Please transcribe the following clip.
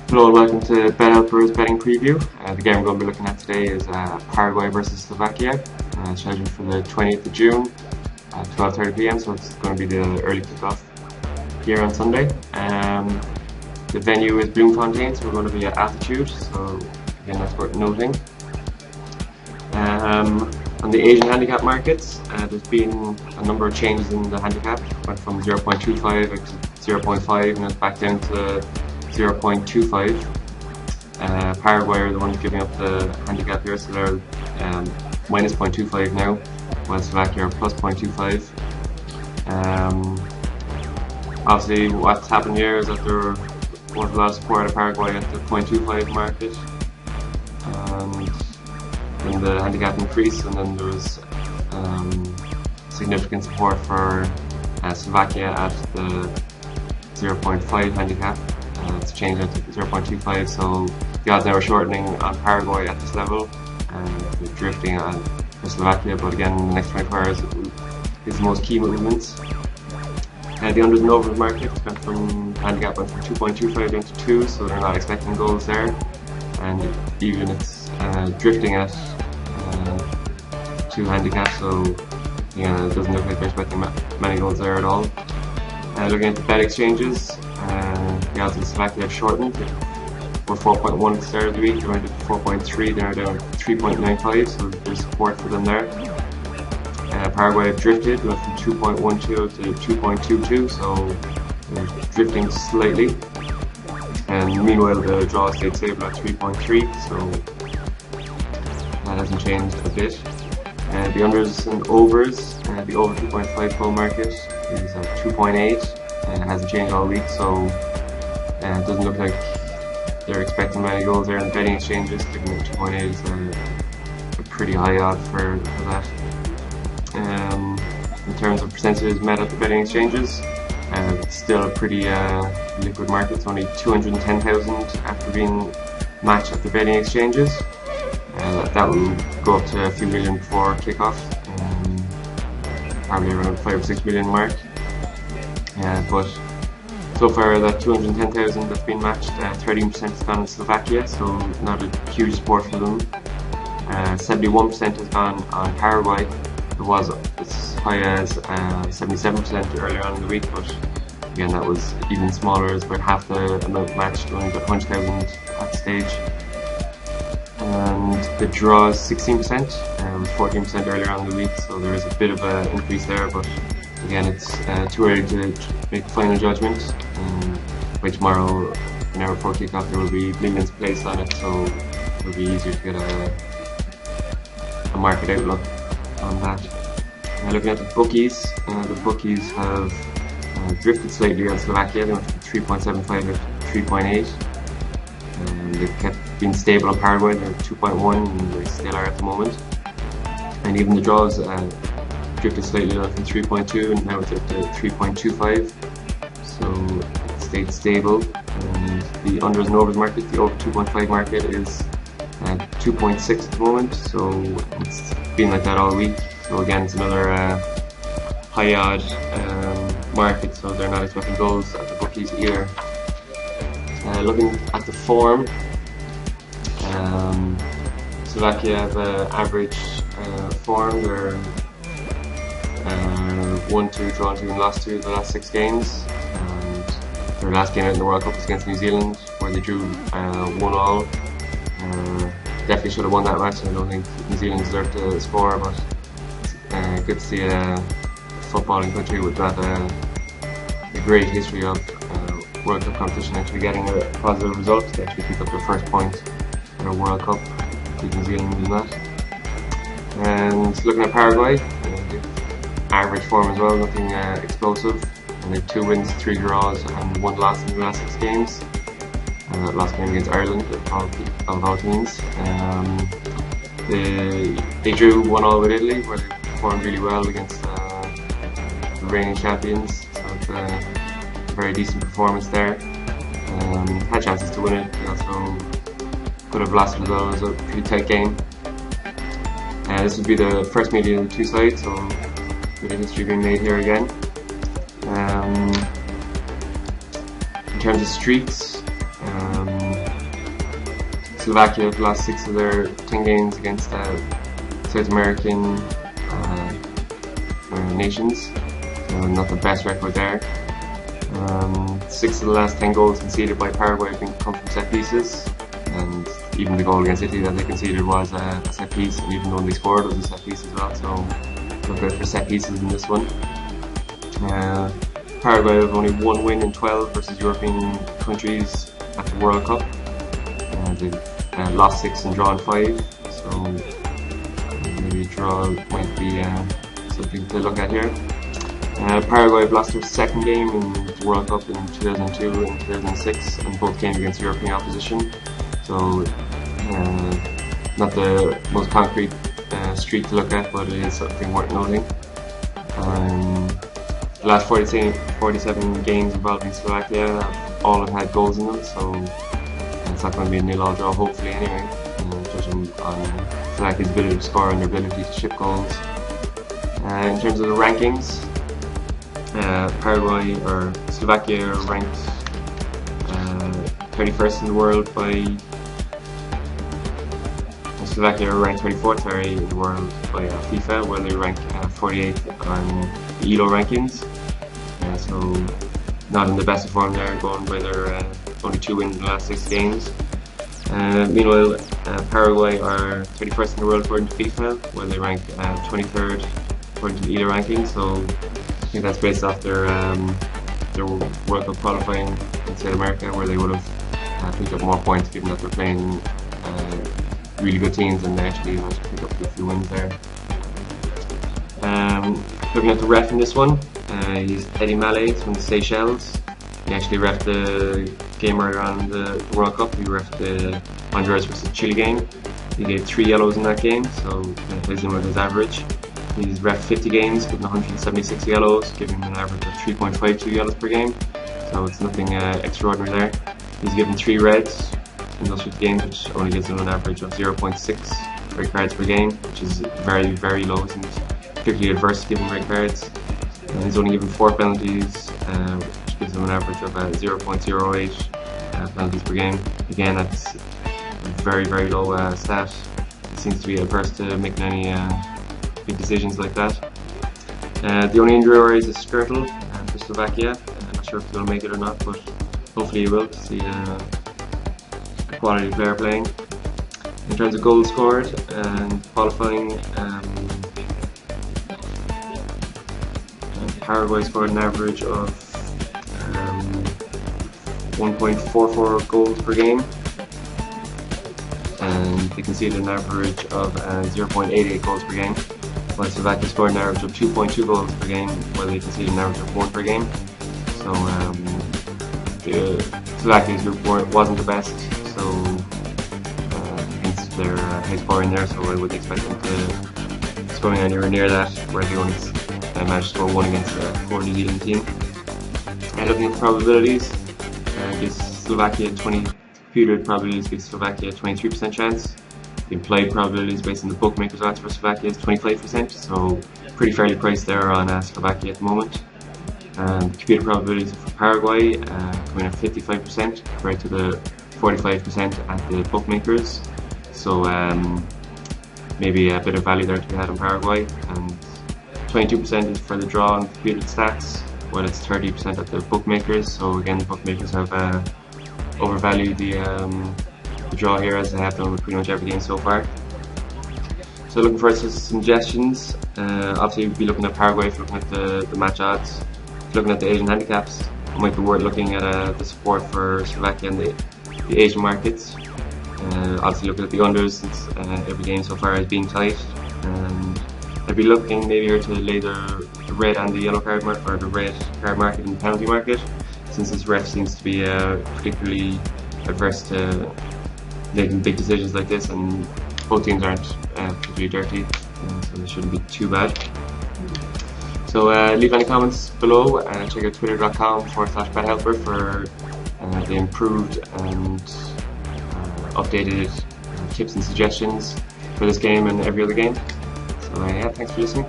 Hello and welcome to BetHelper's betting preview. The game we're going to be looking at today is Paraguay versus Slovakia, scheduled for the 20th of June at 12:30 p.m. So it's going to be the early kickoff here on Sunday. The venue is Bloemfontein, so we're going to be at altitude. So again, that's worth noting. On the Asian handicap markets, there's been a number of changes in the handicap. It went from 0.25 to 0.5 and it's back down to 0.25. Paraguay are the ones giving up the handicap here, so they're minus 0.25 now, while Slovakia are plus 0.25. Obviously, what's happened here is that there was a lot of support out of Paraguay at the 0.25 market, and then the handicap increased, and then there was significant support for Slovakia at the 0.5 handicap. It's changed to 0.25, so the odds now are shortening on Paraguay at this level and drifting on for Slovakia, but again, in the next 24 hours is the most key movements. The unders and overs market went from handicap went from 2.25 down to 2, so they're not expecting goals there, and even it's drifting at 2 handicap, so yeah, it doesn't look like they're expecting many goals there at all. Looking at the bet exchanges, the odds in Slovakia have shortened. They were 4.1 at the start of the week, they went to 4.3, they're down to 3.95, so there's support for them there. Paraguay have drifted, went from 2.12 to 2.22, so they're drifting slightly. And meanwhile, the draw stayed stable at 3.3, so that hasn't changed a bit. The unders and overs, the over 2.5 pro market is at 2.8, and it hasn't changed all week, so it doesn't look like they're expecting many goals there in betting exchanges, given that 2.8 is a pretty high odd for that. In terms of percentages met at the betting exchanges, it's still a pretty liquid market. It's only 210,000 after being matched at the betting exchanges. That will go up to a few million before kickoff, probably around 5 or 6 million mark. But so far, that 210,000 that's been matched, 13% has gone in Slovakia, so not a huge support for them. 71% has gone on Paraguay. It was as high as 77% earlier on in the week, but again, that was even smaller, as about half the amount matched, only about 100,000 at the stage. And the draw is 16%, it was 14% earlier on in the week, so there is a bit of an increase there, but again, it's too early to make a final judgment. By tomorrow, an hour before kickoff, there will be millions placed on it, so it will be easier to get a market outlook on that. Looking at the bookies have drifted slightly on Slovakia. They went from 3.75 to 3.8. They've been stable on Paraguay. They're 2.1, and they still are at the moment. And even the draws drifted slightly from 3.2, and now it's up to 3.25. So it stayed stable. And the unders and overs market, the over 2.5 market, is 2.6 at the moment. So it's been like that all week. So again, it's another high odd market, so they're not expecting goals at the bookies either. Looking at the form, Slovakia have an average form. They're 1-2, drawn 2 and lost 2 of the last 6 games. And their last game out in the World Cup was against New Zealand, where they drew 1-1. Definitely should have won that match. I don't think New Zealand deserved to score, but good to see a footballing country with that a great history of World Cup competition actually getting a positive result. They actually picked up their first point in a World Cup, beat New Zealand in that. And looking at Paraguay, average form as well, nothing explosive. And they have 2 wins, 3 draws, and 1 loss in the last 6 games. Last game against Ireland, of all teams. They drew 1-1 with Italy, where they performed really well against the reigning champions. So it's a very decent performance there. Had chances to win it. They also could have lost it as well. It was a pretty tight game. This would be the first meeting of the 2 sides, so bit of history being made here again. In terms of streaks, Slovakia have lost 6 of their 10 games against South American nations. Not the best record there. 6 of the last 10 goals conceded by Paraguay have come from set pieces, and even the goal against Italy that they conceded was a set piece, and even though they scored it was a set piece as well, so look out for set pieces in this one. Paraguay have only 1 win in 12 versus European countries at the World Cup. They've lost 6 and drawn 5, so maybe a draw might be something to look at here. Paraguay have lost their second game in the World Cup in 2002 and 2006, and both games against European opposition, so not the most concrete streak to look at, but it is something worth noting. The last 47 games involving Slovakia all have had goals in them, so it's not going to be a nil-all draw, hopefully, anyway, judging on Slovakia's ability to score and their ability to chip goals. In terms of the rankings, Slovakia are ranked 31st in the world Slovakia are ranked 24th in the world by FIFA, where they rank 48th on the ELO rankings. So not in the best of form there, going by their only 2 wins in the last 6 games. Meanwhile, Paraguay are 31st in the world according to FIFA, where they rank 23rd according to the ELO rankings. So I think that's based off their World Cup qualifying in South America, where they would have picked up more points given that they're playing really good teams, and they actually managed to pick up a few wins there. Looking at the ref in this one, he's Eddie Mallet from the Seychelles. He actually reffed the game earlier on the World Cup. He reffed the Honduras vs Chile game. He gave 3 yellows in that game, so it plays in with his average. He's reffed 50 games, giving 176 yellows, giving an average of 3.52 yellows per game, so it's nothing extraordinary there. He's given 3 reds in those 50 games, which only gives him an average of 0.6 red cards per game, which is very, very low. It seems particularly adverse to giving red cards. And he's only given 4 penalties, which gives him an average of 0.08 penalties per game. Again, that's a very, very low stat. It seems to be adverse to making any big decisions like that. The only injury worries is Skirtle for Slovakia. I'm not sure if he'll make it or not, but hopefully he will, to see a quality player playing. In terms of goals scored and qualifying, Paraguay scored an average of 1.44 goals per game, and they conceded an average of 0.88 goals per game, while Slovakia scored an average of 2.2 goals per game, while they conceded an average of 1 per game. So Slovakia's group wasn't the best, so against their high scoring there, so I would expect them to score anywhere near that, where they only managed to score 1 against a 4 New Zealand team. And looking at the probabilities, gives Slovakia computed probabilities gives Slovakia a 23% chance. The implied probabilities based on the bookmakers odds for Slovakia is 25%, so pretty fairly priced there on Slovakia at the moment. Computed probabilities for Paraguay coming at 55% compared to the 45% at the bookmakers, so maybe a bit of value there to be had on Paraguay. And 22% is for the draw and computed stats, while it's 30% at the bookmakers. So again, the bookmakers have overvalued the draw here, as they have done with pretty much every game so far. So looking for some suggestions. Obviously we'll be looking at Paraguay, looking at the match odds. Looking at the Asian handicaps, it might be worth looking at the support for Slovakia and the Asian markets. Obviously looking at the unders, since every game so far has been tight. And I'd be looking maybe here to lay the red and the yellow card market, or the red card market and the penalty market, since this ref seems to be particularly adverse to making big decisions like this, and both teams aren't particularly dirty, so they shouldn't be too bad. So leave any comments below, and check out twitter.com/BetHelper for the improved and updated tips and suggestions for this game and every other game. So yeah, thanks for listening.